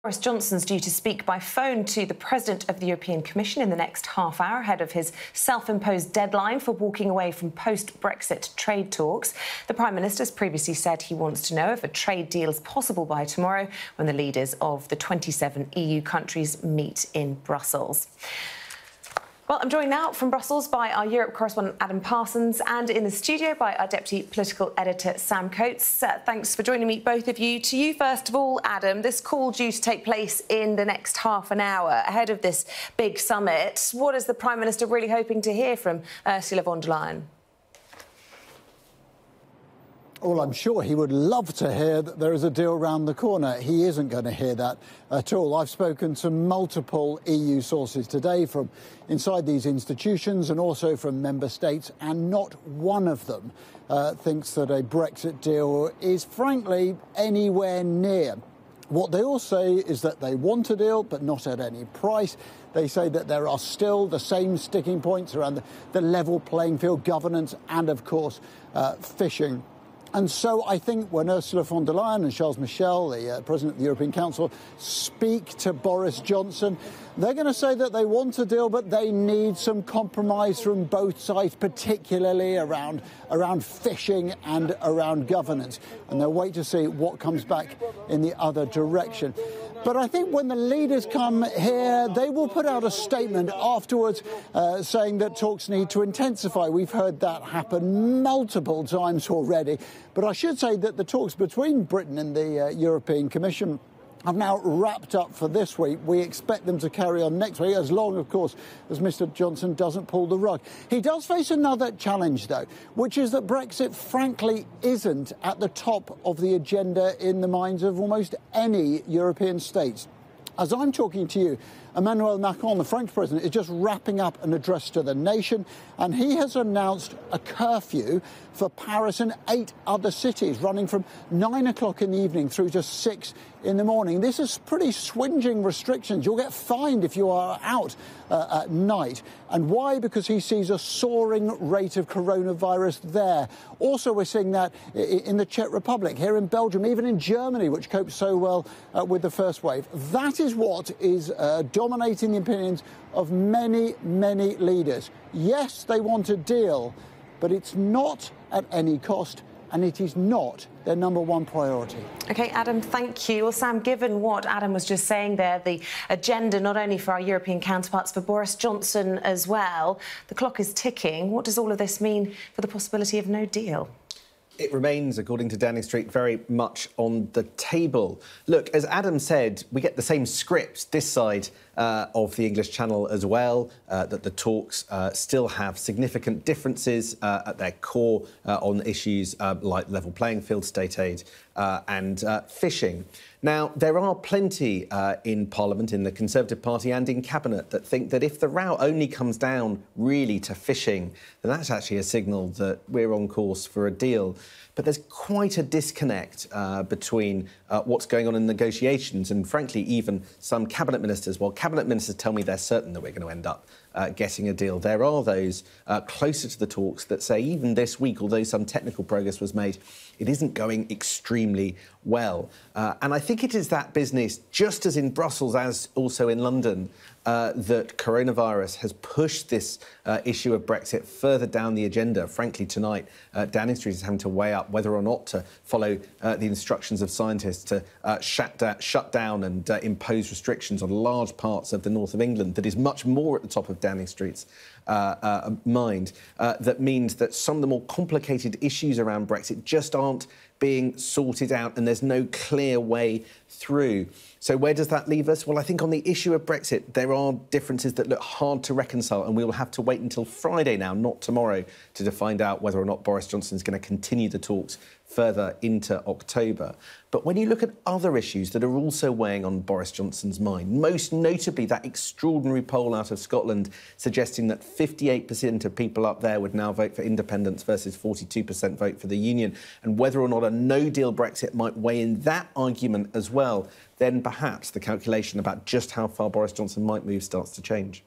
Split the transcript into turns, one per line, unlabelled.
Boris Johnson's due to speak by phone to the President of the European Commission in the next half hour ahead of his self-imposed deadline for walking away from post-Brexit trade talks. The Prime Minister's previously said he wants to know if a trade deal is possible by tomorrow when the leaders of the 27 EU countries meet in Brussels. Well, I'm joined now from Brussels by our Europe correspondent Adam Parsons and in the studio by our Deputy Political Editor Sam Coates. Thanks for joining me, both of you. To you, first of all, Adam, this call due to take place in the next half an hour ahead of this big summit. What is the Prime Minister really hoping to hear from Ursula von der Leyen?
Well, I'm sure he would love to hear that there is a deal round the corner. He isn't going to hear that at all. I've spoken to multiple EU sources today from inside these institutions and also from member states, and not one of them thinks that a Brexit deal is, frankly, anywhere near. What they all say is that they want a deal, but not at any price. They say that there are still the same sticking points around the level playing field, governance and, of course, fishing. And so I think when Ursula von der Leyen and Charles Michel, the President of the European Council, speak to Boris Johnson, they're going to say that they want a deal, but they need some compromise from both sides, particularly around fishing and around governance. And they'll wait to see what comes back in the other direction. But I think when the leaders come here, they will put out a statement afterwards saying that talks need to intensify. We've heard that happen multiple times already. But I should say that the talks between Britain and the European Commission have now wrapped up for this week. We expect them to carry on next week, as long, of course, as Mr Johnson doesn't pull the rug. He does face another challenge, though, which is that Brexit, frankly, isn't at the top of the agenda in the minds of almost any European states. As I'm talking to you, Emmanuel Macron, the French president, is just wrapping up an address to the nation, and he has announced a curfew for Paris and 8 other cities, running from 9 o'clock in the evening through to 6 in the morning. This is pretty swingeing restrictions. You'll get fined if you are out at night. And why? Because he sees a soaring rate of coronavirus there. Also, we're seeing that in the Czech Republic, here in Belgium, even in Germany, which coped so well with the first wave. That is what is dominating the opinions of many, many leaders. Yes, they want a deal, but it's not at any cost, and it is not their number one priority.
OK, Adam, thank you. Well, Sam, given what Adam was just saying there, the agenda not only for our European counterparts, for Boris Johnson as well, the clock is ticking. What does all of this mean for the possibility of no deal?
It remains, according to Downing Street, very much on the table. Look, as Adam said, we get the same script this side of the English Channel as well, that the talks still have significant differences at their core on issues like level playing field, state aid and fishing. Now, there are plenty in Parliament, in the Conservative Party and in Cabinet that think that if the row only comes down really to fishing, then that's actually a signal that we're on course for a deal. But there's quite a disconnect between what's going on in negotiations and, frankly, even some Cabinet ministers. While Cabinet ministers tell me they're certain that we're going to end up getting a deal, there are those closer to the talks that say even this week, although some technical progress was made, it isn't going extremely well. And I think it is that business, just as in Brussels as also in London, that coronavirus has pushed this issue of Brexit further down the agenda. Frankly, tonight, Downing Street is having to weigh up whether or not to follow the instructions of scientists to shut down and impose restrictions on large parts of the north of England. That is much more at the top of Downing Street's mind. That means that some of the more complicated issues around Brexit just aren't being sorted out, and there's no clear way through. So where does that leave us? Well, I think on the issue of Brexit, there are differences that look hard to reconcile, and we will have to wait until Friday now, not tomorrow, to find out whether or not Boris Johnson is going to continue the talks further into October. But when you look at other issues that are also weighing on Boris Johnson's mind, most notably that extraordinary poll out of Scotland suggesting that 58% of people up there would now vote for independence versus 42% vote for the union, and whether or not a no-deal Brexit might weigh in that argument as well, then perhaps the calculation about just how far Boris Johnson might move starts to change.